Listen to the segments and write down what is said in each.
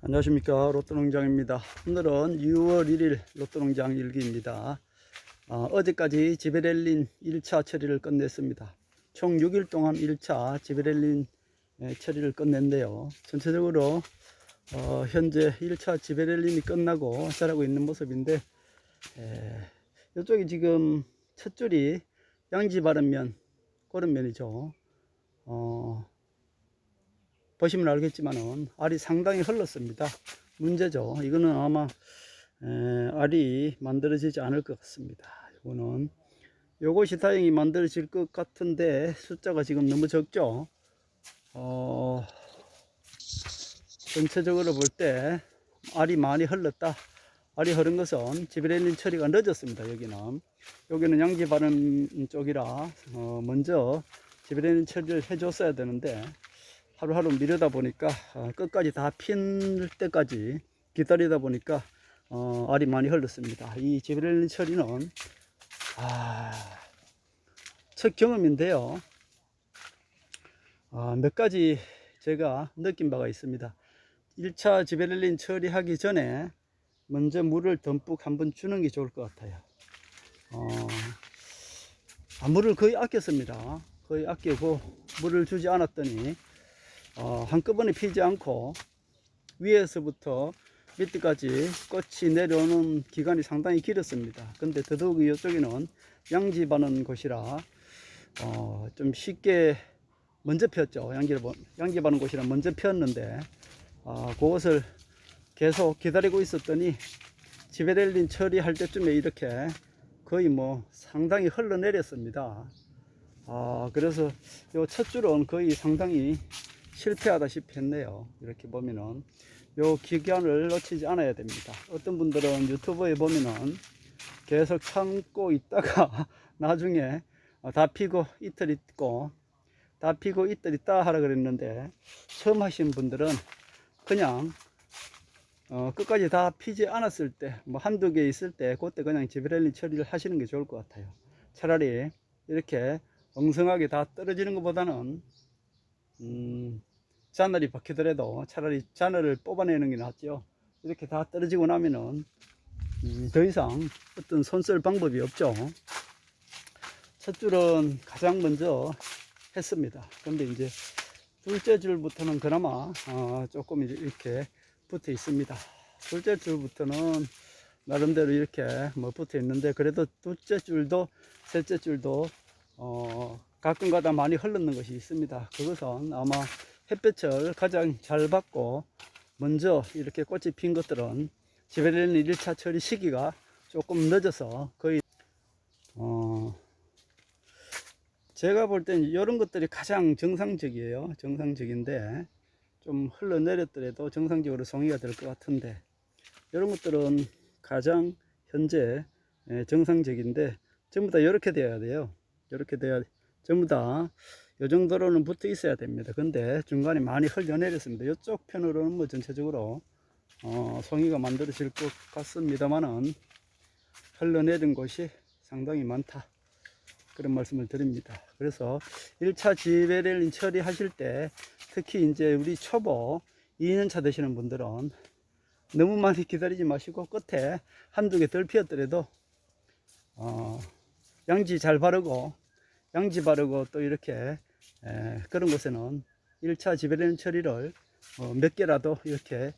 안녕하십니까, 롯데농장입니다. 오늘은 6월 1일 롯데농장 일기입니다. 어제까지 지베렐린 1차 처리를 끝냈습니다. 총 6일 동안 1차 지베렐린 처리를 끝냈는데요. 전체적으로 현재 1차 지베렐린이 끝나고 자라고 있는 모습인데, 이쪽이 지금 첫 줄이 양지 바른 면, 그런 면이죠. 보시면 알겠지만은 알이 상당히 흘렀습니다. 문제죠. 이거는 아마 알이 만들어지지 않을 것 같습니다. 이거는 요것이 다행히 만들어질 것 같은데 숫자가 지금 너무 적죠. 전체적으로 볼 때 알이 많이 흘렀다. 알이 흐른 것은 지베렐린 처리가 늦었습니다. 여기는 양지 바른 쪽이라 먼저 지베렐린 처리를 해줬어야 되는데 하루하루 미루다 보니까 끝까지 다 필 때까지 기다리다 보니까 알이 많이 흘렀습니다. 이 지베렐린 처리는 첫 경험인데요. 몇 가지 제가 느낀 바가 있습니다. 1차 지베렐린 처리하기 전에 먼저 물을 듬뿍 한번 주는 게 좋을 것 같아요. 물을 거의 아꼈습니다. 거의 아끼고 물을 주지 않았더니 한꺼번에 피지 않고 위에서부터 밑에까지 꽃이 내려오는 기간이 상당히 길었습니다. 근데 더더욱 이쪽에는 양지 바른 곳이라 좀 쉽게 먼저 폈죠. 양지 바른 곳이라 먼저 폈는데 그것을 계속 기다리고 있었더니 지베렐린 처리할 때쯤에 이렇게 거의 상당히 흘러내렸습니다. 그래서 요 첫 줄은 거의 상당히 실패하다시피 했네요. 이렇게 보면은 요 기간을 놓치지 않아야 됩니다. 어떤 분들은 유튜브에 보면은 계속 참고 있다가 나중에 다 피고 이틀 있고 다 피고 이틀 있다 하라 그랬는데, 처음 하신 분들은 그냥 끝까지 다 피지 않았을 때 한두 개 있을 때 그때 그냥 지베렐린 처리를 하시는 게 좋을 것 같아요. 차라리 이렇게 엉성하게 다 떨어지는 것보다는 자늘이 박히더라도 차라리 자늘을 뽑아내는 게 낫죠. 이렇게 다 떨어지고 나면은 더 이상 어떤 손쓸 방법이 없죠. 첫 줄은 가장 먼저 했습니다. 그런데 이제 둘째 줄부터는 그나마 조금 이렇게 붙어 있습니다. 둘째 줄부터는 나름대로 이렇게 붙어 있는데, 그래도 둘째 줄도 셋째 줄도 가끔가다 많이 흘렀는 것이 있습니다. 그것은 아마 햇볕을 가장 잘 받고 먼저 이렇게 꽃이 핀 것들은 지베렐린 1차 처리 시기가 조금 늦어서 거의 제가 볼 땐 이런 것들이 가장 정상적이에요. 정상적인데 좀 흘러내렸더라도 정상적으로 송이가 될 것 같은데, 이런 것들은 가장 현재 정상적인데 전부 다 이렇게 돼야 돼요. 이렇게 돼야 전부 다 이 정도로는 붙어 있어야 됩니다. 근데 중간에 많이 흘러내렸습니다. 이쪽 편으로는 전체적으로 송이가 만들어질 것 같습니다만은 흘러내린 곳이 상당히 많다, 그런 말씀을 드립니다. 그래서 1차 지베렐린 처리하실 때 특히 이제 우리 초보 2년차 되시는 분들은 너무 많이 기다리지 마시고 끝에 한두 개 덜 피었더라도 양지 잘 바르고 또 이렇게 그런 곳에는 1차 지베렐린 처리를 몇 개라도 이렇게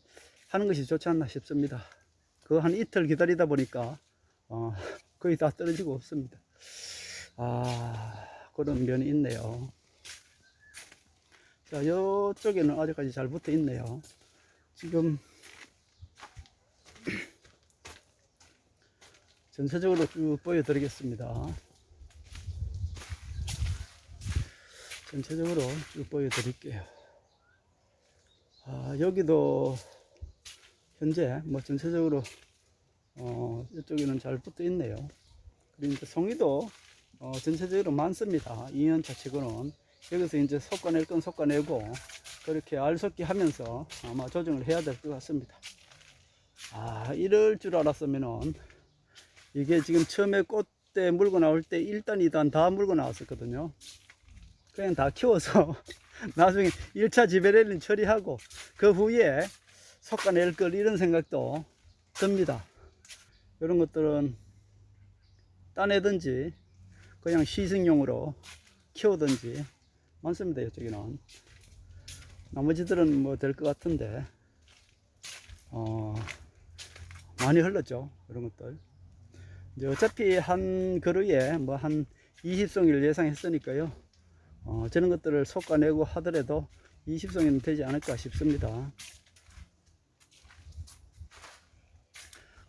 하는 것이 좋지 않나 싶습니다. 그 한 이틀 기다리다 보니까 거의 다 떨어지고 없습니다. 그런 면이 있네요. 자, 이쪽에는 아직까지 잘 붙어 있네요. 지금 전체적으로 쭉 보여드리겠습니다. 전체적으로 쭉 보여드릴게요. 여기도 현재 전체적으로 이쪽에는 잘 붙어 있네요. 그리고 이제 송이도 전체적으로 많습니다. 2년차 치고는. 여기서 이제 솎아낼 건 솎아내고 그렇게 알속기 하면서 아마 조정을 해야 될 것 같습니다. 이럴 줄 알았으면은 이게 지금 처음에 꽃대 물고 나올 때 1단, 2단 다 물고 나왔었거든요. 그냥 다 키워서 나중에 1차 지베렐린 처리하고 그 후에 솎아낼 걸 이런 생각도 듭니다. 이런 것들은 따내든지 그냥 시식용으로 키우든지 많습니다. 이쪽에는 나머지들은 뭐 될 것 같은데 많이 흘렀죠. 이런 것들 이제 어차피 한 그루에 뭐 한 20송이를 예상했으니까요. 저런 것들을 솎아내고 하더라도 20송이는 되지 않을까 싶습니다.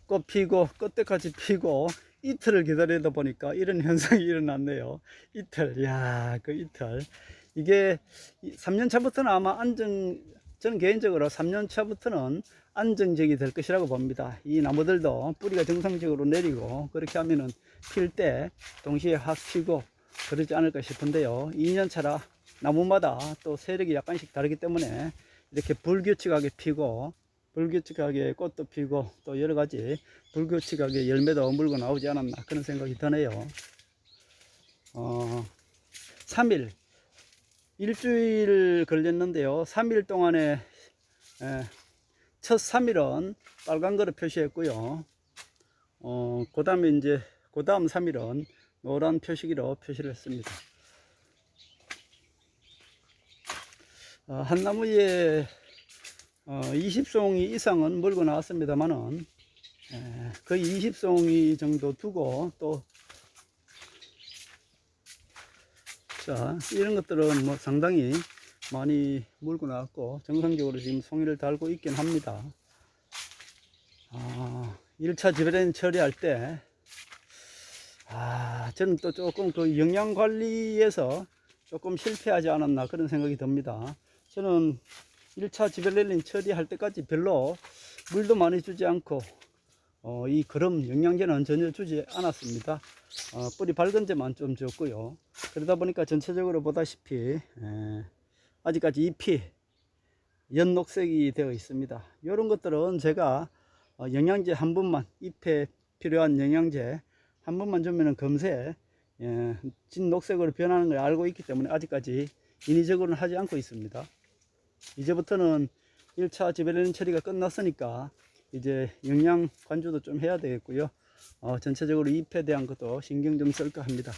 꽃 피고 끝때까지 피고 이틀을 기다리다 보니까 이런 현상이 일어났네요. 이틀, 야, 그 이틀. 이게 3년 차부터는 아마 저는 개인적으로 3년 차부터는 안정적이 될 것이라고 봅니다. 이 나무들도 뿌리가 정상적으로 내리고 그렇게 하면은 필 때 동시에 확 피고 그러지 않을까 싶은데요. 2년 차라 나무마다 또 세력이 약간씩 다르기 때문에 이렇게 불규칙하게 피고 불규칙하게 꽃도 피고 또 여러가지 불규칙하게 열매도 물고 나오지 않았나 그런 생각이 드네요. 3일 일주일 걸렸는데요. 3일 동안에 첫 3일은 빨간 거로 표시했고요. 그 다음에 이제 그 다음 3일은 노란 표시기로 표시를 했습니다. 한 나무에 20송이 이상은 물고 나왔습니다만은 거의 20송이 정도 두고 또 자, 이런 것들은 뭐 상당히 많이 물고 나왔고 정상적으로 지금 송이를 달고 있긴 합니다. 1차 지배련 처리할 때 저는 또 조금 그 영양 관리에서 조금 실패하지 않았나 그런 생각이 듭니다. 저는 1차 지벨렐린 처리할 때까지 별로 물도 많이 주지 않고 이 그럼 영양제는 전혀 주지 않았습니다. 뿌리 밝은 데만 좀 줬고요. 그러다 보니까 전체적으로 보다시피 아직까지 잎이 연녹색이 되어 있습니다. 이런 것들은 제가 영양제 한 번만, 잎에 필요한 영양제 한 번만 주면은 금세 진 녹색으로 변하는 걸 알고 있기 때문에 아직까지 인위적으로는 하지 않고 있습니다. 이제부터는 1차 지배련 처리가 끝났으니까 이제 영양 관주도 좀 해야 되겠고요. 전체적으로 잎에 대한 것도 신경 좀 쓸까 합니다.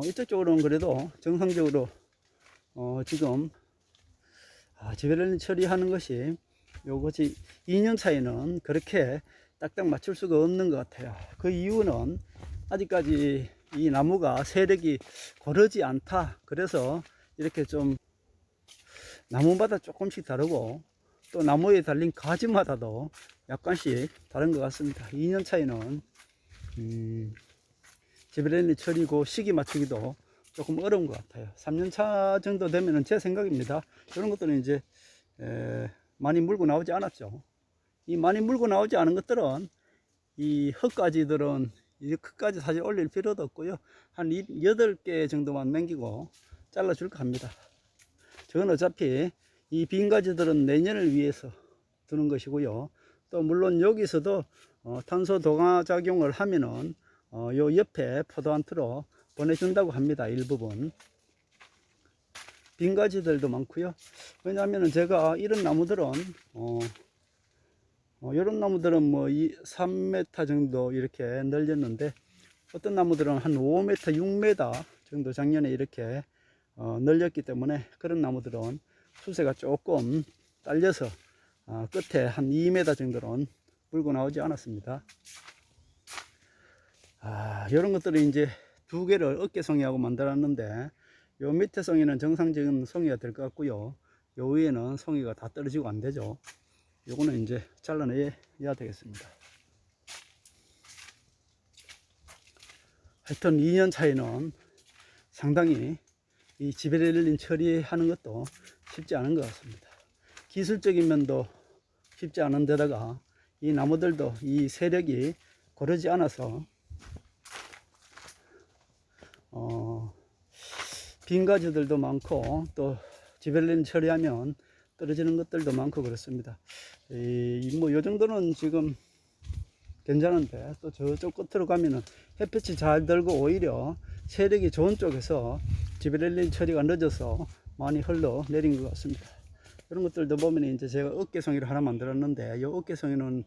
이쪽 쪽으로는 그래도 정상적으로 지금 지배련 처리하는 것이 요것이 2년 차이는 그렇게 딱딱 맞출 수가 없는 것 같아요. 그 이유는 아직까지 이 나무가 세력이 고르지 않다. 그래서 이렇게 좀 나무마다 조금씩 다르고 또 나무에 달린 가지마다도 약간씩 다른 것 같습니다. 2년 차이는 지배련이 처리고 시기 맞추기도 조금 어려운 것 같아요. 3년 차 정도 되면은 제 생각입니다. 이런 것들은 이제 많이 물고 나오지 않았죠. 이 많이 물고 나오지 않은 것들은 이 흙가지들은 이 흙까지 사실 올릴 필요도 없고요. 한 8개 정도만 남기고 잘라 줄까 합니다. 저건 어차피 이 빈 가지들은 내년을 위해서 두는 것이고요. 또 물론 여기서도 탄소 동화 작용을 하면은 요 옆에 포도안트로 보내준다고 합니다. 일부분 빈 가지들도 많고요. 왜냐하면 제가 이런 나무들은 이런 나무들은 뭐 3m 정도 이렇게 늘렸는데 어떤 나무들은 한 5m, 6m 정도 작년에 이렇게 늘렸기 때문에 그런 나무들은 수세가 조금 딸려서 끝에 한 2m 정도는 물고 나오지 않았습니다. 이런 것들을 이제 두 개를 어깨송이하고 만들었는데 요 밑에 송이는 정상적인 송이가 될 것 같고요. 요 위에는 송이가 다 떨어지고 안 되죠. 요거는 이제 잘라내야 되겠습니다. 하여튼 2년 차이는 상당히 이 지배련린 처리하는 것도 쉽지 않은 것 같습니다. 기술적인 면도 쉽지 않은 데다가 이 나무들도 이 세력이 고르지 않아서 빈 가지들도 많고 또 지배련 처리하면 떨어지는 것들도 많고 그렇습니다. 뭐 요 정도는 지금 괜찮은데 또 저쪽 끝으로 가면은 햇볕이 잘 들고 오히려 세력이 좋은 쪽에서 지배련린 처리가 늦어서 많이 흘러 내린 것 같습니다. 이런 것들도 보면 이제 제가 어깨송이를 하나 만들었는데 이 어깨송이는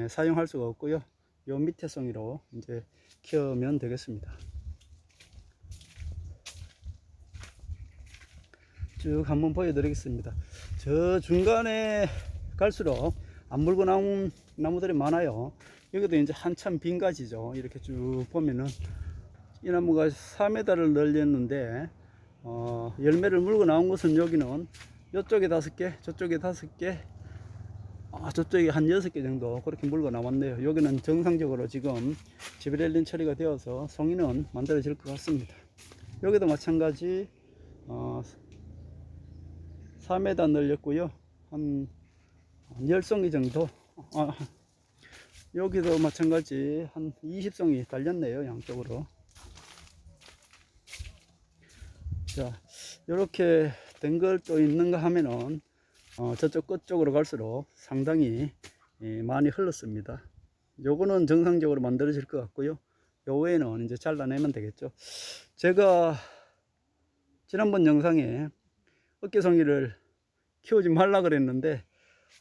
사용할 수가 없고요. 요 밑에 송이로 이제 키우면 되겠습니다. 쭉 한번 보여드리겠습니다. 저 중간에 갈수록 안 물고 나온 나무들이 많아요. 여기도 이제 한참 빈 가지죠. 이렇게 쭉 보면은 이 나무가 4m를 늘렸는데 열매를 물고 나온 것은 여기는 이쪽에 5개, 저쪽에 5개, 저쪽에 한 6개 정도 그렇게 물고 나왔네요. 여기는 정상적으로 지금 지베렐린 처리가 되어서 송이는 만들어질 것 같습니다. 여기도 마찬가지 4m 늘렸고요. 한 10송이 정도. 여기도 마찬가지 한 20송이 달렸네요. 양쪽으로. 자, 이렇게 된 걸 또 있는가 하면은 저쪽 끝쪽으로 갈수록 상당히 많이 흘렀습니다. 요거는 정상적으로 만들어질 것 같고요. 요 외에는 이제 잘라내면 되겠죠. 제가 지난번 영상에 어깨송이를 키우지 말라 그랬는데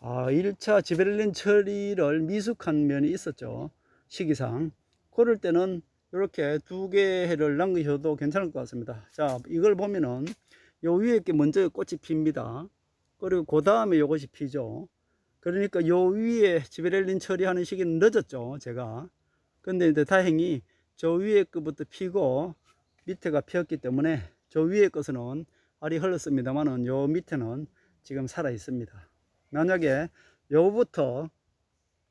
1차 지베렐린 처리를 미숙한 면이 있었죠. 시기상. 그럴 때는 이렇게 2개를 남기셔도 괜찮을 것 같습니다. 자, 이걸 보면은 요 위에 게 먼저 꽃이 핍니다. 그리고 그 다음에 요것이 피죠. 그러니까 요 위에 지베렐린 처리하는 시기는 늦었죠, 제가. 근데 이제 다행히 저 위에 것부터 피고 밑에가 피었기 때문에 저 위에 것은 알이 흘렀습니다만은 요 밑에는 지금 살아 있습니다. 만약에 요부터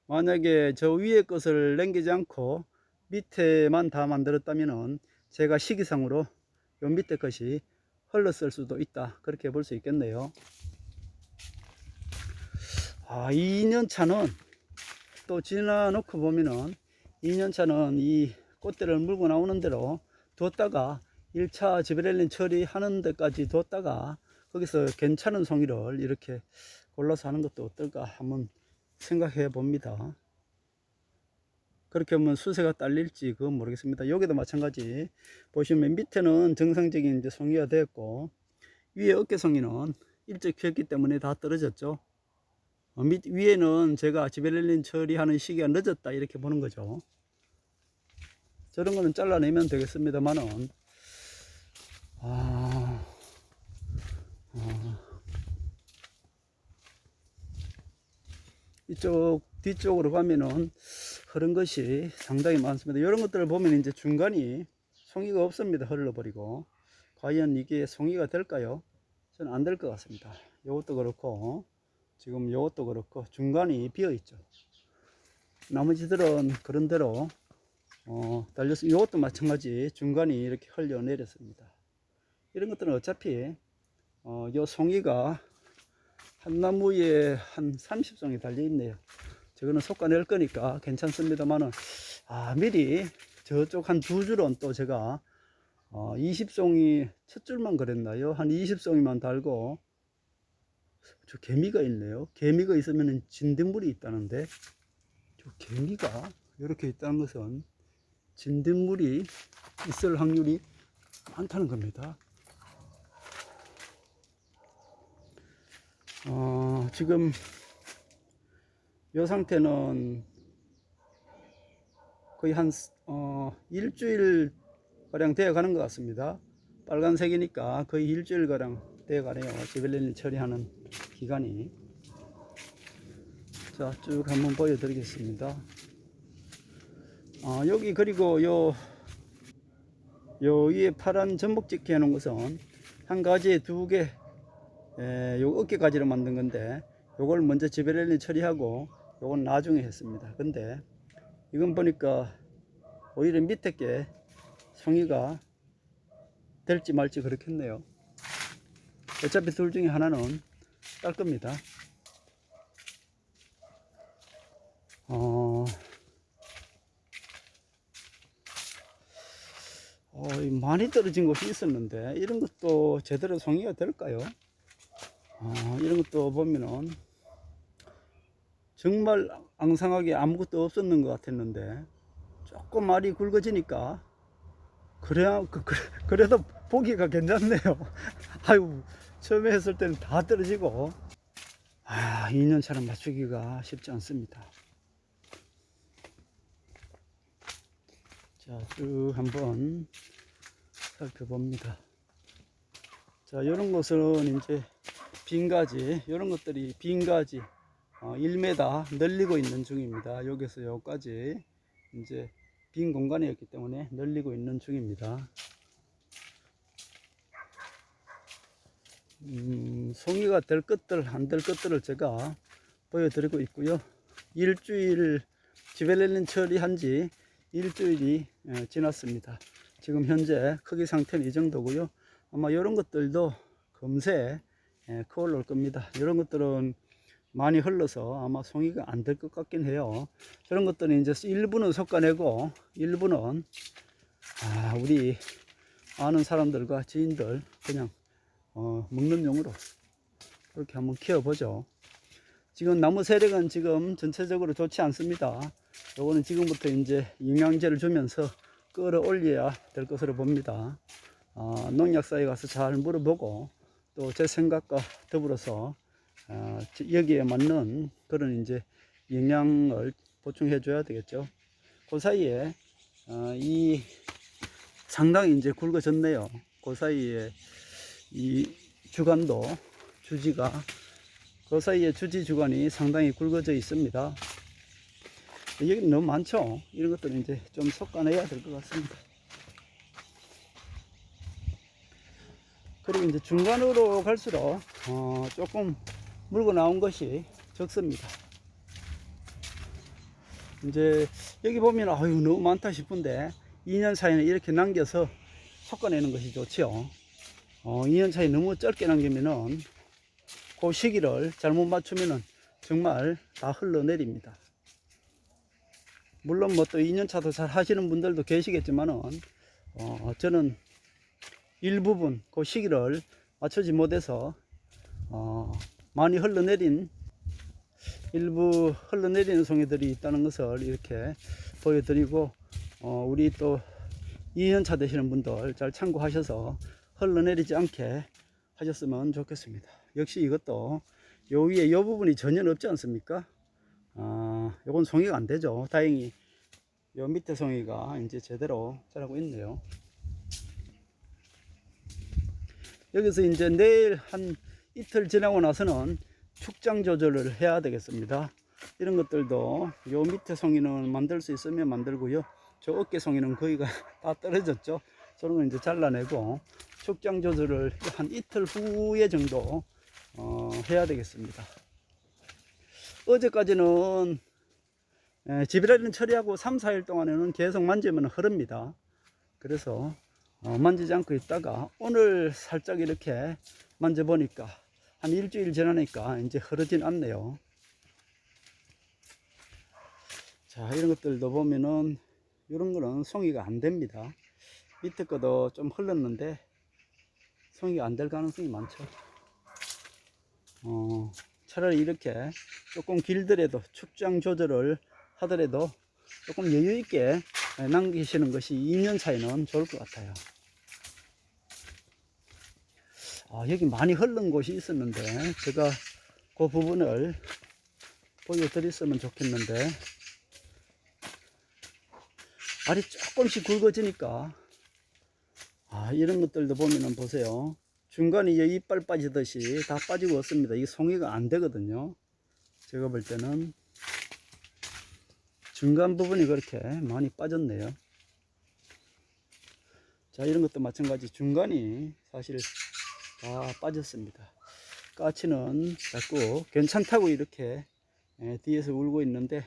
만약에 저 위에 것을 남기지 않고 밑에만 다 만들었다면은 제가 시기상으로 요 밑에 것이 흘렀을 수도 있다, 그렇게 볼 수 있겠네요. 2년 차는 또 지나 놓고 보면은 2년 차는 이 꽃대를 물고 나오는 대로 뒀다가 1차 지베렐린 처리하는 데까지 뒀다가 거기서 괜찮은 송이를 이렇게 골라서 하는 것도 어떨까 한번 생각해 봅니다. 그렇게 하면 수세가 딸릴지 그건 모르겠습니다. 여기도 마찬가지 보시면 밑에는 정상적인 이제 송이가 되었고 위에 어깨송이는 일찍 피었기 때문에 다 떨어졌죠. 위에는 제가 지베렐린 처리하는 시기가 늦었다 이렇게 보는 거죠. 저런 거는 잘라내면 되겠습니다만은 이쪽 뒤쪽으로 가면은 흐른 것이 상당히 많습니다. 이런 것들을 보면 이제 중간이 송이가 없습니다. 흘러버리고 과연 이게 송이가 될까요? 저는 안 될 것 같습니다. 이것도 그렇고 지금 이것도 그렇고 중간이 비어 있죠. 나머지들은 그런 대로 달렸습니다. 이것도 마찬가지 중간이 이렇게 흘려 내렸습니다. 이런 것들은 어차피 요 송이가 한 나무에 한 30송이 달려 있네요. 저거는 솎아낼 거니까 괜찮습니다만은 미리 저쪽 한 2줄은 또 제가 20송이 첫 줄만 그랬나요? 한 20송이만 달고 저 개미가 있네요. 개미가 있으면 진딧물이 있다는데 저 개미가 이렇게 있다는 것은 진딧물이 있을 확률이 많다는 겁니다. 지금 이 상태는 거의 한 일주일 가량 되어 가는 것 같습니다. 빨간색이니까 거의 일주일 가량 되어 가네요. 지벨린 처리하는 기간이. 자, 쭉 한번 보여드리겠습니다. 여기 그리고 요 위에 파란 전복짓기 해놓은 것은 한 가지에 2개 요 어깨까지로 만든 건데 요걸 먼저 지베렐린 처리하고 요건 나중에 했습니다. 근데 이건 보니까 오히려 밑에 게 송이가 될지 말지 그렇겠네요. 어차피 둘 중에 하나는 딸 겁니다. 많이 떨어진 곳이 있었는데 이런 것도 제대로 송이가 될까요? 이런 것도 보면은 정말 앙상하게 아무것도 없었는 것 같았는데 조금 알이 굵어지니까 그래도 보기가 괜찮네요. 아유, 처음에 했을 때는 다 떨어지고 2년차를 맞추기가 쉽지 않습니다. 자, 쭉 한번 살펴봅니다. 자, 이런 것은 이제 빈가지, 이런 것들이 빈가지 1m 늘리고 있는 중입니다. 여기서 여기까지 이제 빈 공간이었기 때문에 늘리고 있는 중입니다. 송이가 될 것들 안 될 것들을 제가 보여드리고 있고요. 일주일 지벨렐린 처리한 지 일주일이 지났습니다. 지금 현재 크기 상태는 이 정도고요. 아마 이런 것들도 금세 커 올라올 겁니다. 이런 것들은 많이 흘러서 아마 송이가 안 될 것 같긴 해요. 저런 것들은 이제 일부는 솎아내고 일부는 우리 아는 사람들과 지인들 그냥 먹는 용으로 그렇게 한번 키워보죠. 지금 나무 세력은 지금 전체적으로 좋지 않습니다. 요거는 지금부터 이제 영양제를 주면서 끌어올려야 될 것으로 봅니다. 농약사에 가서 잘 물어보고 또 제 생각과 더불어서 여기에 맞는 그런 이제 영양을 보충해 줘야 되겠죠. 그 사이에 이 상당히 이제 굵어졌네요. 그 사이에 이 주간도 주지가 그 사이에 주지 주간이 상당히 굵어져 있습니다. 여기 너무 많죠. 이런 것들은 이제 좀 솎아내야 될 것 같습니다. 그리고 이제 중간으로 갈수록 조금 물고 나온 것이 적습니다. 이제 여기 보면 아유 너무 많다 싶은데 2년 사이는 이렇게 남겨서 솎아내는 것이 좋지요. 2년 차이 너무 짧게 남기면은 그 시기를 잘못 맞추면은 정말 다 흘러내립니다. 물론 뭐 또 2년 차도 잘 하시는 분들도 계시겠지만은 저는 일부분 그 시기를 맞추지 못해서 많이 흘러내린 일부 흘러내리는 송이들이 있다는 것을 이렇게 보여드리고 우리 또 2년차 되시는 분들 잘 참고하셔서 흘러내리지 않게 하셨으면 좋겠습니다. 역시 이것도 요 위에 요 부분이 전혀 없지 않습니까? 요건 송이가 안 되죠. 다행히 요 밑에 송이가 이제 제대로 자라고 있네요. 여기서 이제 내일 한 이틀 지나고 나서는 축장 조절을 해야 되겠습니다. 이런 것들도 요 밑에 송이는 만들 수 있으면 만들고요. 저 어깨 송이는 거의가 다 떨어졌죠. 저런 건 이제 잘라내고 축장 조절을 한 이틀 후에 정도 해야 되겠습니다. 어제까지는 지브렐린 처리하고 3, 4일 동안에는 계속 만지면 흐릅니다. 그래서 만지지 않고 있다가 오늘 살짝 이렇게 만져보니까 한 일주일 지나니까 이제 흐르진 않네요. 자, 이런 것들도 보면은 이런 거는 송이가 안 됩니다. 밑에 거도 좀 흘렀는데 송이가 안 될 가능성이 많죠. 차라리 이렇게 조금 길더라도 축장 조절을 하더라도 조금 여유 있게 남기시는 것이 2년 차이는 좋을 것 같아요. 여기 많이 흐른 곳이 있었는데 제가 그 부분을 보여드렸으면 좋겠는데 알이 조금씩 굵어지니까 이런 것들도 보면은 보세요. 중간에 이빨 빠지듯이 다 빠지고 없습니다. 이게 송이가 안 되거든요. 제가 볼 때는 중간 부분이 그렇게 많이 빠졌네요. 자, 이런 것도 마찬가지 중간이 사실 다 빠졌습니다. 까치는 자꾸 괜찮다고 이렇게 뒤에서 울고 있는데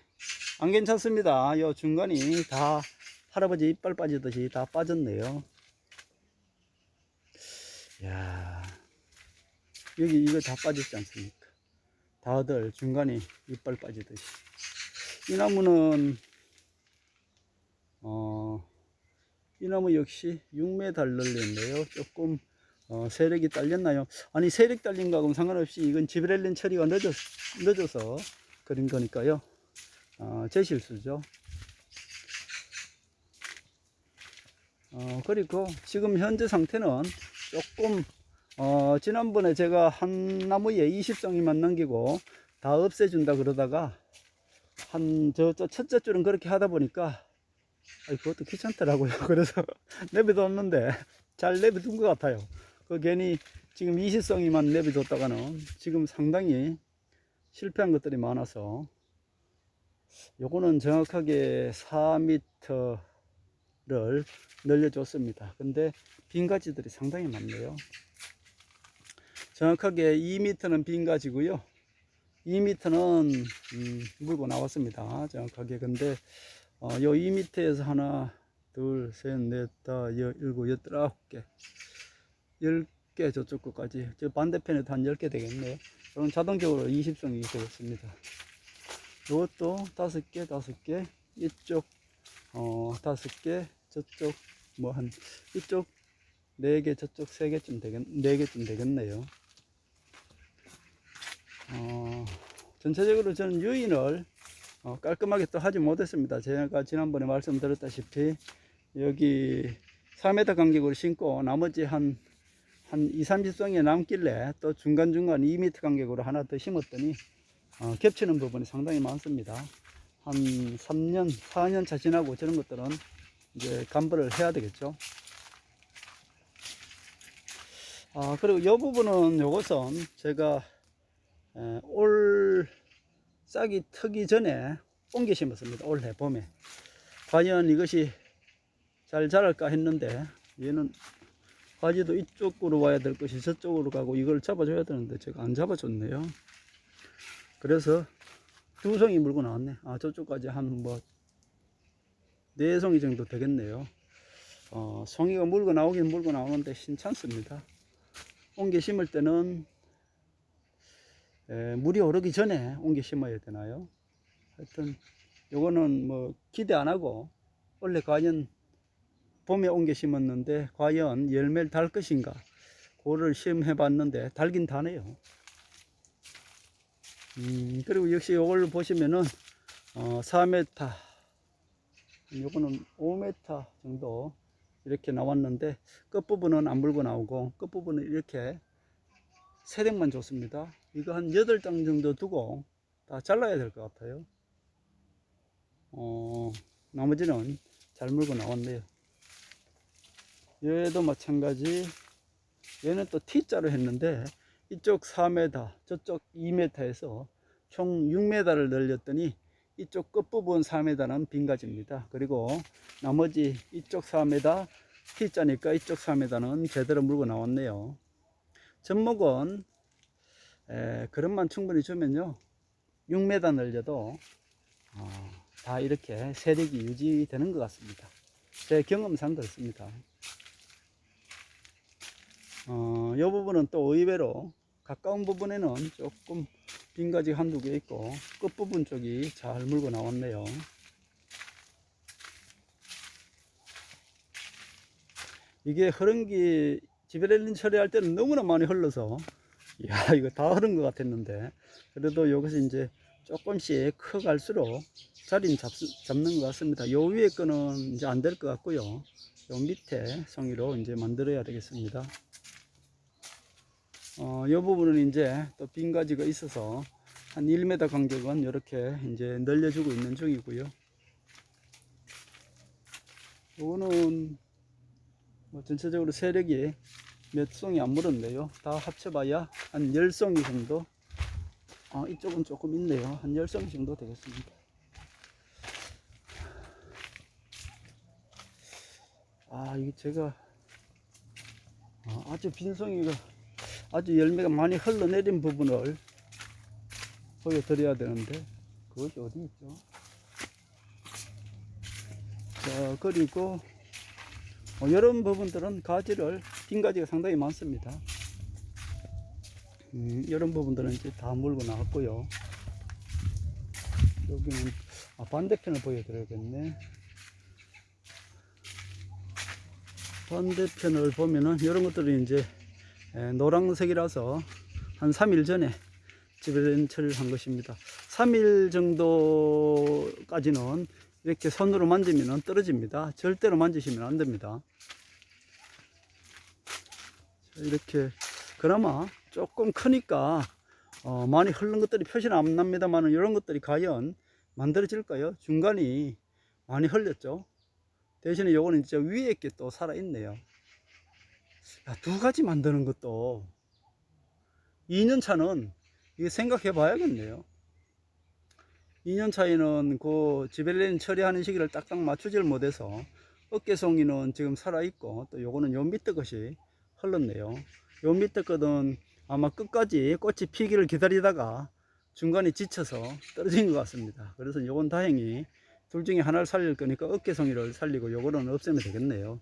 안 괜찮습니다. 요 중간이 다 할아버지 이빨 빠지듯이 다 빠졌네요. 야, 여기 이거 다 빠졌지 않습니까? 다들 중간에 이빨 빠지듯이. 이 나무는 이 나무 역시 6m 늘렸네요. 조금 세력이 딸렸나요? 아니 세력 딸린 거하고는 상관없이 이건 지브렐린 처리가 늦어서 그린 거니까요. 제 실수죠. 그리고 지금 현재 상태는 조금 지난번에 제가 한 나무에 20송이만 남기고 다 없애준다 그러다가 첫째 줄은 그렇게 하다 보니까 그것도 귀찮더라고요. 그래서 내비뒀는데 잘 내비둔 것 같아요. 괜히 지금 20송이만 내비뒀다가는 지금 상당히 실패한 것들이 많아서 요거는 정확하게 4m를 늘려줬습니다. 근데 빈 가지들이 상당히 많네요. 정확하게 2m는 빈 가지고요. 2m는 물고 나왔습니다. 정확하게. 근데 요 2m에서 하나, 둘, 셋, 넷, 다, 일곱, 여덟, 아홉 개, 10개 저쪽 끝까지. 저 반대편에도 한 10개 되겠네요. 그럼 자동적으로 20송이 되겠습니다. 이것도 5개, 5개, 이쪽 5개, 저쪽 이쪽 4개, 저쪽 3개쯤 4개쯤 되겠네요. 전체적으로 저는 유인을 깔끔하게 또 하지 못했습니다. 제가 지난번에 말씀드렸다시피 여기 4m 간격으로 심고 나머지 한 2, 30송이 남길래 또 중간중간 2m 간격으로 하나 더 심었더니 겹치는 부분이 상당히 많습니다. 한 3년, 4년 차 지나고 저런 것들은 이제 감벌을 해야 되겠죠. 그리고 이 부분은 요것은 제가 올 싹이 트기 전에 옮겨 심었습니다. 올해 봄에. 과연 이것이 잘 자랄까 했는데 얘는 가지도 이쪽으로 와야 될 것이 저쪽으로 가고 이걸 잡아줘야 되는데 제가 안 잡아줬네요. 그래서 2송이 물고 나왔네. 저쪽까지 한 4송이 정도 되겠네요. 송이가 물고 나오긴 물고 나오는데 신찮습니다. 옮겨 심을 때는 물이 오르기 전에 옮겨 심어야 되나요? 하여튼 요거는 기대 안 하고 원래 과연 봄에 옮겨 심었는데 과연 열매를 달 것인가 그거를 시험해 봤는데 달긴 다네요. 그리고 역시 요걸 보시면은 4m, 요거는 5m 정도 이렇게 나왔는데 끝부분은 안 물고 나오고 끝부분은 이렇게 세력만 줬습니다. 이거 한 8장 정도 두고 다 잘라야 될 것 같아요. 나머지는 잘 물고 나왔네요. 얘도 마찬가지. 얘는 또 T자로 했는데 이쪽 4m, 저쪽 2m에서 총 6m를 늘렸더니 이쪽 끝부분 4m는 빈가지입니다. 그리고 나머지 이쪽 4m T자니까 이쪽 4m는 제대로 물고 나왔네요. 접목은 그릇만 충분히 주면요 6m 늘려도 다 이렇게 세력이 유지되는 것 같습니다. 제 경험상 그렇습니다. 이 부분은 또 의외로 가까운 부분에는 조금 빈가지 한두 개 있고 끝부분 쪽이 잘 물고 나왔네요. 이게 흐른기 지베렐린 처리할 때는 너무나 많이 흘러서 이거 다 흐른 것 같았는데 그래도 이것이 이제 조금씩 커갈수록 자리는 잡는 것 같습니다. 요 위에 거는 이제 안 될 것 같고요. 요 밑에 송이로 이제 만들어야 되겠습니다. 이 부분은 이제 또 빈 가지가 있어서 한 1m 간격은 이렇게 이제 늘려주고 있는 중이고요. 요거는 전체적으로 세력이 몇 송이 안 물었네요. 다 합쳐봐야 한 10송이 정도. 이쪽은 조금 있네요. 한 10송이 정도 되겠습니다. 이게 제가 아주 빈송이가 아주 열매가 많이 흘러내린 부분을 보여드려야 되는데 그것이 어디 있죠? 자, 그리고 이런 부분들은 빈 가지가 상당히 많습니다. 이런 부분들은 이제 다 물고 나왔고요. 여기는 반대편을 보여드려야겠네. 반대편을 보면은 이런 것들이 이제 노란색이라서 한 3일 전에 지베렐린 처리를 한 것입니다. 3일 정도까지는 이렇게 손으로 만지면 떨어집니다. 절대로 만지시면 안 됩니다. 이렇게 그나마 조금 크니까 많이 흐른 것들이 표시는 안 납니다만 이런 것들이 과연 만들어질까요? 중간이 많이 흘렸죠. 대신에 요거는 진짜 위에 게 또 살아있네요. 두 가지 만드는 것도 2년 차는 이거 생각해 봐야겠네요. 2년 차에는 그 지벨린 처리하는 시기를 딱딱 맞추질 못해서 어깨송이는 지금 살아있고 또 요거는 요 밑에 것이 흘렀네요. 요 밑에 것은 아마 끝까지 꽃이 피기를 기다리다가 중간에 지쳐서 떨어진 것 같습니다. 그래서 요건 다행히 둘 중에 하나를 살릴 거니까 어깨송이를 살리고 요거는 없애면 되겠네요.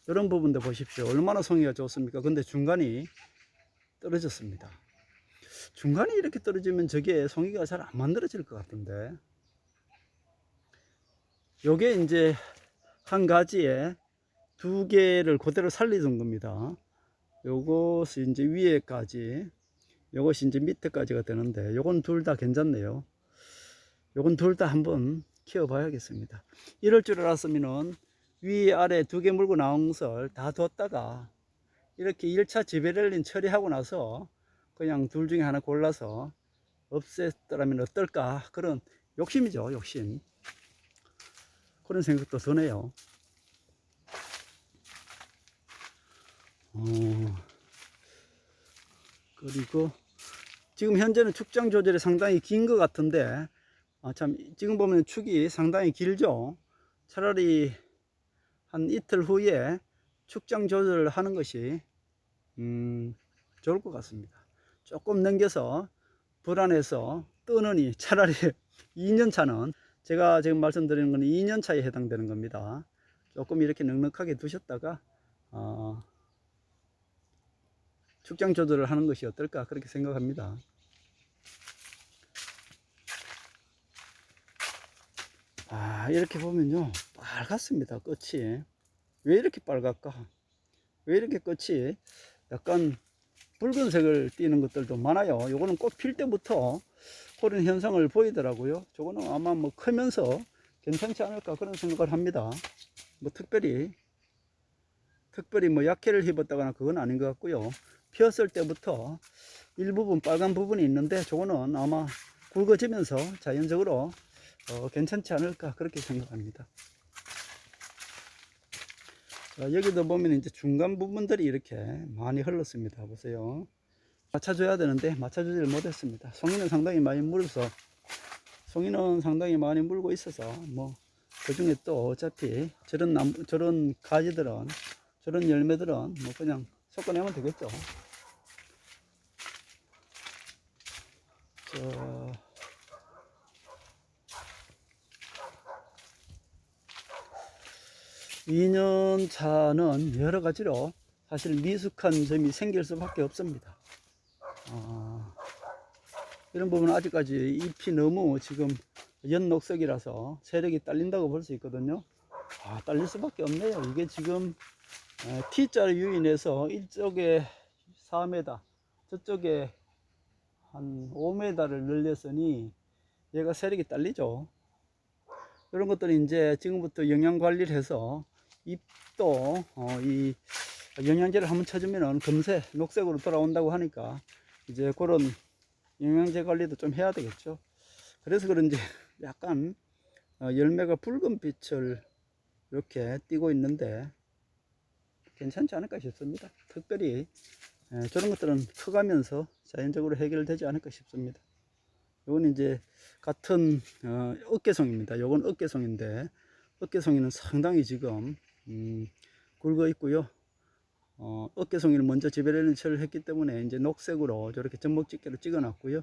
이런 부분도 보십시오. 얼마나 송이가 좋습니까? 근데 중간이 떨어졌습니다. 중간에 이렇게 떨어지면 저게 송이가 잘 안 만들어질 것 같은데, 요게 이제 한 가지에 두 개를 그대로 살리는 겁니다. 요것이 이제 위에까지, 요것이 이제 밑에까지가 되는데, 요건 둘 다 괜찮네요. 요건 둘 다 한번 키워 봐야겠습니다. 이럴 줄 알았으면은 위 아래 두 개 물고 나온 것을 다 뒀다가 이렇게 1차 지베렐린 처리하고 나서 그냥 둘 중에 하나 골라서 없앴더라면 어떨까, 그런 욕심이죠. 욕심. 그런 생각도 드네요. 그리고 지금 현재는 축장 조절이 상당히 긴 것 같은데, 참 지금 보면 축이 상당히 길죠. 차라리 한 이틀 후에 축장 조절을 하는 것이 좋을 것 같습니다. 조금 넘겨서 불안해서 뜨느니 차라리 2년 차는, 제가 지금 말씀드리는 건 2년 차에 해당되는 겁니다. 조금 이렇게 넉넉하게 두셨다가 축장 조절을 하는 것이 어떨까, 그렇게 생각합니다. 이렇게 보면요, 빨갛습니다. 끝이 왜 이렇게 빨갛까? 왜 이렇게 끝이 약간 붉은색을 띠는 것들도 많아요. 요거는 꽃 필 때부터 그런 현상을 보이더라고요. 저거는 아마 뭐 크면서 괜찮지 않을까, 그런 생각을 합니다. 뭐 특별히 뭐 약해를 입었다거나 그건 아닌 것 같고요. 피었을 때부터 일부분 빨간 부분이 있는데 저거는 아마 굵어지면서 자연적으로 괜찮지 않을까, 그렇게 생각합니다. 자, 여기도 보면 이제 중간 부분들이 이렇게 많이 흘렀습니다. 보세요. 맞춰줘야 되는데 맞춰주지를 못했습니다. 송이는 상당히 많이 물어서, 송이는 상당히 많이 물고 있어서 뭐 그 중에 또 어차피 저런 가지들은, 저런 열매들은 뭐 그냥 섞어내면 되겠죠. 자, (2년) 차는 여러 가지로 사실 미숙한 점이 생길 수밖에 없습니다. 이런 부분은 아직까지 잎이 너무 지금 연녹색이라서 세력이 딸린다고 볼 수 있거든요. 딸릴 수밖에 없네요. 이게 지금 T자를 유인해서 이쪽에 4m, 저쪽에 한 5m를 늘렸으니 얘가 세력이 딸리죠. 이런 것들이 이제 지금부터 영양 관리를 해서 잎도 이 영양제를 한번 쳐주면은 금세 녹색으로 돌아온다고 하니까 이제 그런 영양제 관리도 좀 해야 되겠죠. 그래서 그런지 약간 열매가 붉은 빛을 이렇게 띄고 있는데 괜찮지 않을까 싶습니다. 특별히 저런 것들은 커가면서 자연적으로 해결되지 않을까 싶습니다. 이건 이제 같은 어깨송입니다. 요건 어깨송인데 어깨송이는 상당히 지금 굵어 있고요. 어깨송이를 먼저 지베렐린 처리를 했기 때문에 이제 녹색으로 저렇게 접목집게로 찍어 놨고요.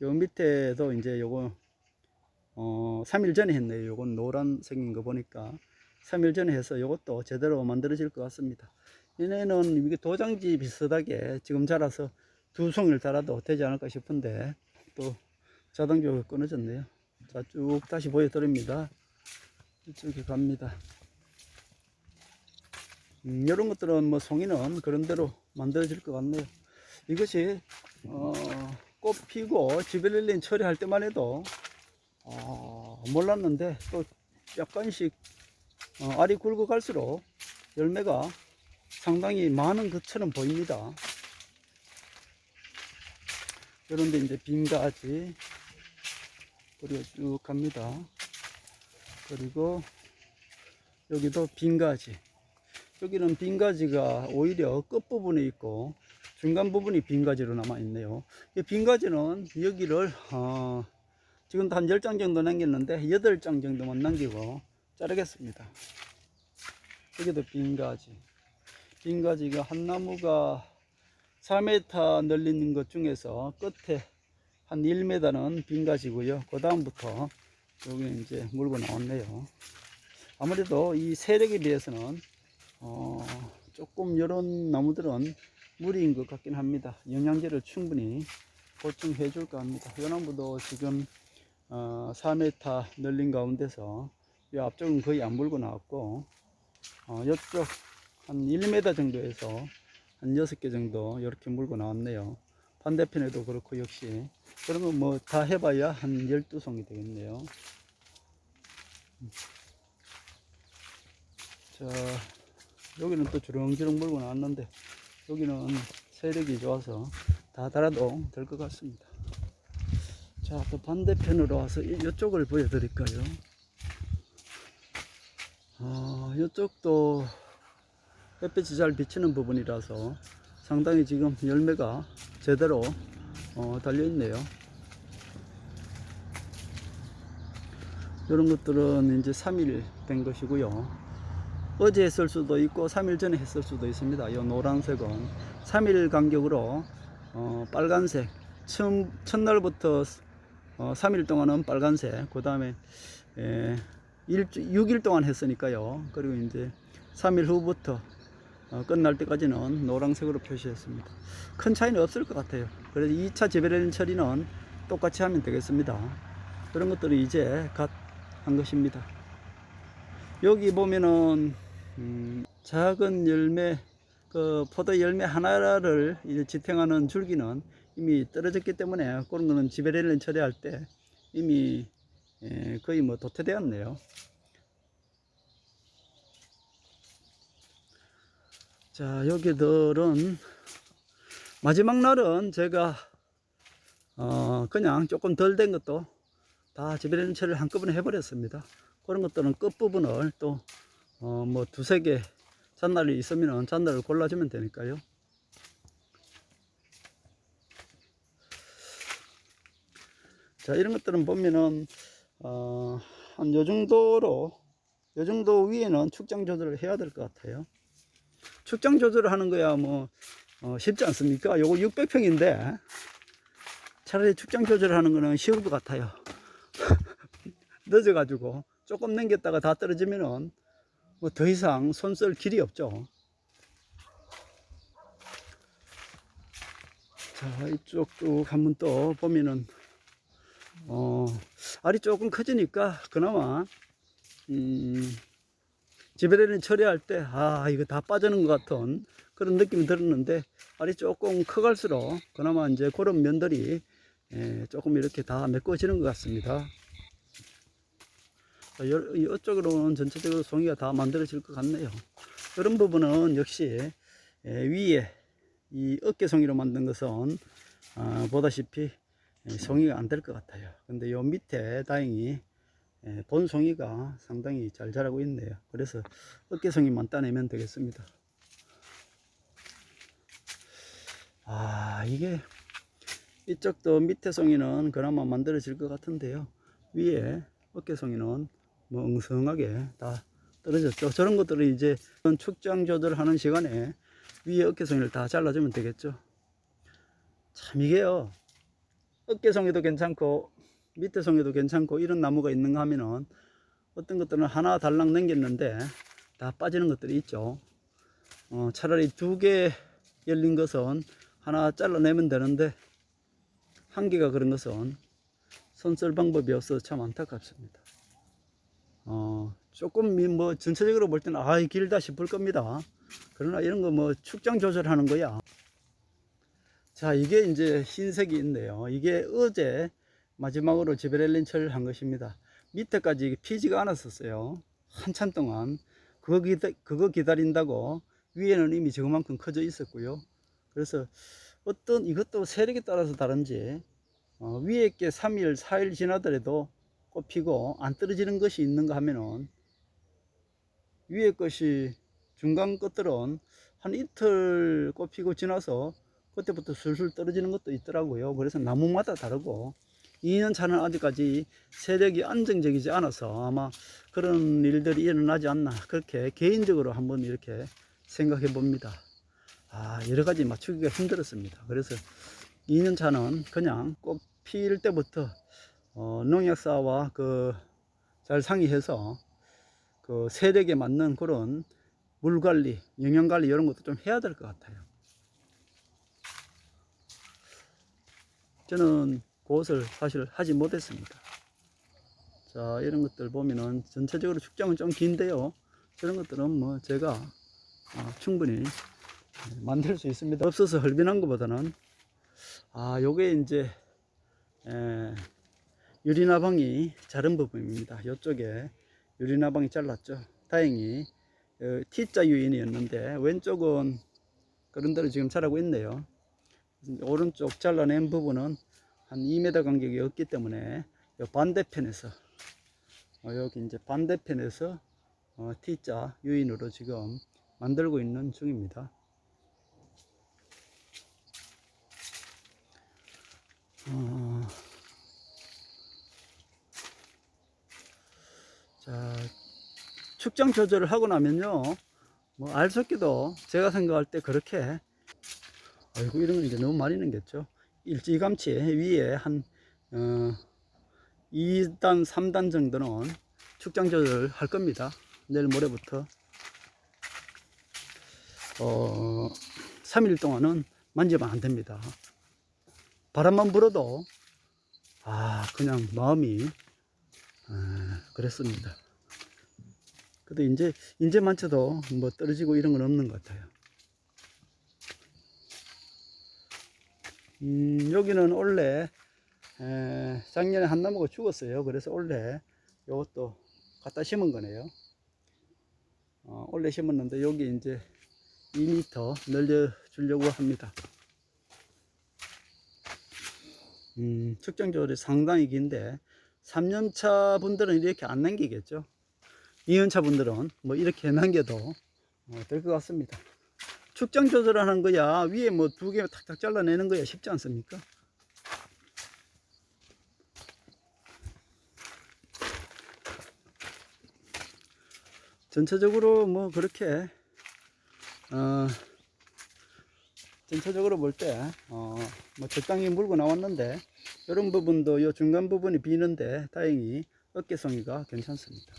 요 밑에도 이제 요거 3일 전에 했네요. 요건 노란색인 거 보니까 3일 전에 해서 요것도 제대로 만들어질 것 같습니다. 얘네는 이게 도장지 비슷하게 지금 자라서 두 송이를 달아도 되지 않을까 싶은데 또 자동적으로 끊어졌네요. 자, 쭉 다시 보여드립니다. 이쪽에 갑니다. 이런 것들은 뭐 송이는 그런대로 만들어질 것 같네요. 이것이 꽃 피고 지벨렐린 처리할 때만 해도 몰랐는데 또 약간씩 알이 굵어 갈수록 열매가 상당히 많은 것처럼 보입니다. 이런데 이제 빈 가지 그리고 쭉 갑니다. 그리고 여기도 빈 가지. 여기는 빈 가지가 오히려 끝부분에 있고 중간 부분이 빈 가지로 남아 있네요. 이 빈 가지는 여기를 지금 한 10장 정도 남겼는데 8장 정도만 남기고 자르겠습니다. 여기도 빈 가지. 빈 가지가 한 나무가 4m 늘리는 것 중에서 끝에 한 1m는 빈 가지고요. 그 다음부터 여기 이제 물고 나왔네요. 아무래도 이 세력에 비해서는 조금 이런 나무들은 무리인 것 같긴 합니다. 영양제를 충분히 보충해 줄까 합니다. 이 나무도 지금 4m 늘린 가운데서 이 앞쪽은 거의 안 물고 나왔고 이쪽 한 1m 정도에서 한 6개 정도 이렇게 물고 나왔네요. 반대편에도 그렇고 역시 그런 거 뭐 다 해봐야 한 12송이 되겠네요. 자, 여기는 또 주렁주렁 물고 나왔는데 여기는 세력이 좋아서 다 달아도 될 것 같습니다. 자, 또 반대편으로 와서 이쪽을 보여드릴까요? 이쪽도 햇빛이 잘 비치는 부분이라서 상당히 지금 열매가 제대로 달려있네요. 이런 것들은 이제 3일 된 것이고요. 어제 했을 수도 있고 3일 전에 했을 수도 있습니다. 이 노란색은 3일 간격으로 빨간색, 첫날부터 3일 동안은 빨간색, 그 다음에 6일 동안 했으니까요. 그리고 이제 3일 후부터 끝날 때까지는 노란색으로 표시했습니다. 큰 차이는 없을 것 같아요. 그래서 2차 지베렐린 처리는 똑같이 하면 되겠습니다. 그런 것들을 이제 갓 한 것입니다. 여기 보면은 작은 열매, 그 포도 열매 하나를 이제 지탱하는 줄기는 이미 떨어졌기 때문에 그런 거는 지베렐린 처리할 때 이미 거의 뭐 도태되었네요. 자, 여기들은 마지막 날은 제가 그냥 조금 덜 된 것도 다 지베렐린 처리를 한꺼번에 해버렸습니다. 그런 것들은 끝부분을 또 뭐 두세 개 잔날이 있으면 잔날을 골라주면 되니까요. 자, 이런 것들은 보면은 한 요 정도로, 요 정도 위에는 축장 조절을 해야 될 것 같아요. 축장 조절을 하는 거야 뭐 쉽지 않습니까? 요거 600평인데 차라리 축장 조절을 하는 거는 쉬울 것 같아요. 늦어가지고 조금 남겼다가 다 떨어지면은 뭐 더 이상 손 쓸 길이 없죠. 자, 이쪽 쭉 한번 또 보면은 알이 조금 커지니까 그나마 지베렐린 처리할 때 이거 다 빠지는 것 같은 그런 느낌이 들었는데 알이 조금 커갈수록 그나마 이제 그런 면들이 조금 이렇게 다 메꿔지는 것 같습니다. 이쪽으로는 전체적으로 송이가 다 만들어질 것 같네요. 이런 부분은 역시 위에 이 어깨송이로 만든 것은 보다시피 송이가 안 될 것 같아요. 근데 요 밑에 다행히 본송이가 상당히 잘 자라고 있네요. 그래서 어깨송이만 따내면 되겠습니다. 이게 이쪽도 밑에 송이는 그나마 만들어질 것 같은데요. 위에 어깨송이는 뭐 엉성하게 다 떨어졌죠. 저런 것들을 이제 축장 조절하는 시간에 위에 어깨송이를 다 잘라주면 되겠죠. 참 이게요, 어깨송이도 괜찮고 밑에 송이도 괜찮고 이런 나무가 있는가 하면은 어떤 것들은 하나 달랑 남겼는데 다 빠지는 것들이 있죠. 차라리 2개 열린 것은 하나 잘라내면 되는데 한 개가 그런 것은 손 쓸 방법이 없어서 참 안타깝습니다. 조금 뭐 전체적으로 볼 때는 길다 싶을 겁니다. 그러나 이런 거 뭐 축장 조절하는 거야. 자, 이게 이제 흰색이 있네요. 이게 어제 마지막으로 지베렐린 처리를 한 것입니다. 밑에까지 피지가 않았었어요. 한참 동안 그거 기다린다고 위에는 이미 저만큼 커져 있었고요. 그래서 이것도 세력에 따라서 다른지 위에 게 3일 4일 지나더라도 꽃 피고 안 떨어지는 것이 있는가 하면은 위에 것이 중간 것들은 한 이틀 꽃 피고 지나서 그때부터 술술 떨어지는 것도 있더라고요. 그래서 나무마다 다르고 2년 차는 아직까지 세력이 안정적이지 않아서 아마 그런 일들이 일어나지 않나 그렇게 개인적으로 한번 이렇게 생각해 봅니다. 여러 가지 맞추기가 힘들었습니다. 그래서 2년 차는 그냥 꽃 필 때부터 농약사와 잘 상의해서 세력에 맞는 그런 물 관리, 영양 관리 이런 것도 좀 해야 될 것 같아요. 저는 그것을 사실 하지 못했습니다. 자, 이런 것들 보면은 전체적으로 축장은 좀 긴데요. 저런 것들은 뭐 제가 충분히 만들 수 있습니다. 없어서 헐빈한 것보다는 요게 이제 유리나방이 자른 부분입니다. 이쪽에 유리나방이 잘랐죠. 다행히 T자 유인이었는데 왼쪽은 그런 대로 지금 자라고 있네요. 오른쪽 잘라낸 부분은 한 2m 간격이 없기 때문에 반대편에서 여기 이제 반대편에서 T자 유인으로 지금 만들고 있는 중입니다. 자, 축장 조절을 하고 나면요, 뭐 알속기도 제가 생각할 때 그렇게 아이고 이런 건 이제 너무 많이 넘겼죠. 일찌감치 위에 한 2단 3단 정도는 축장 조절을 할 겁니다. 내일 모레부터 3일 동안은 만지면 안 됩니다. 바람만 불어도 그냥 마음이 그랬습니다. 근데 이제 만쳐도 뭐 떨어지고 이런 건 없는 것 같아요. 여기는 원래 작년에 한 나무가 죽었어요. 그래서 원래 이것도 갖다 심은 거네요. 원래 심었는데 여기 이제 2m 늘려 주려고 합니다. 축장 조절이 상당히 긴데 3년차 분들은 이렇게 안 남기겠죠. 2년차 분들은 뭐 이렇게 남겨도 될 것 같습니다. 축장 조절하는 거야 위에 뭐 2개 탁탁 잘라내는 거야 쉽지 않습니까? 전체적으로 뭐 그렇게 전체적으로 볼 때 뭐 적당히 물고 나왔는데 이런 부분도 이 중간 부분이 비는데 다행히 어깨송이가 괜찮습니다.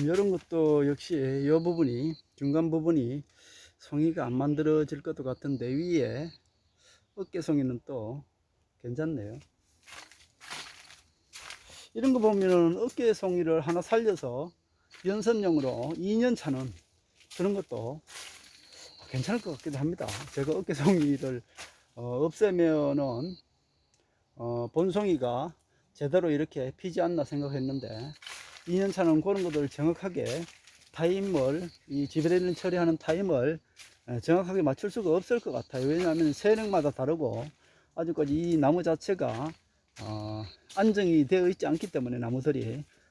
이런 것도 역시 이 부분이 중간 부분이 송이가 안 만들어질 것도 같은데 위에 어깨송이는 또 괜찮네요. 이런 거 보면은 어깨송이를 하나 살려서 연습용으로 2년 차는 그런 것도 괜찮을 것 같기도 합니다. 제가 어깨송이를 없애면은 본송이가 제대로 이렇게 피지 않나 생각했는데 2년 차는 그런 것들을 정확하게 타임을 이 지브레린 처리하는 타임을 정확하게 맞출 수가 없을 것 같아요. 왜냐하면 세력마다 다르고 아직까지 이 나무 자체가 안정이 되어 있지 않기 때문에 나무들이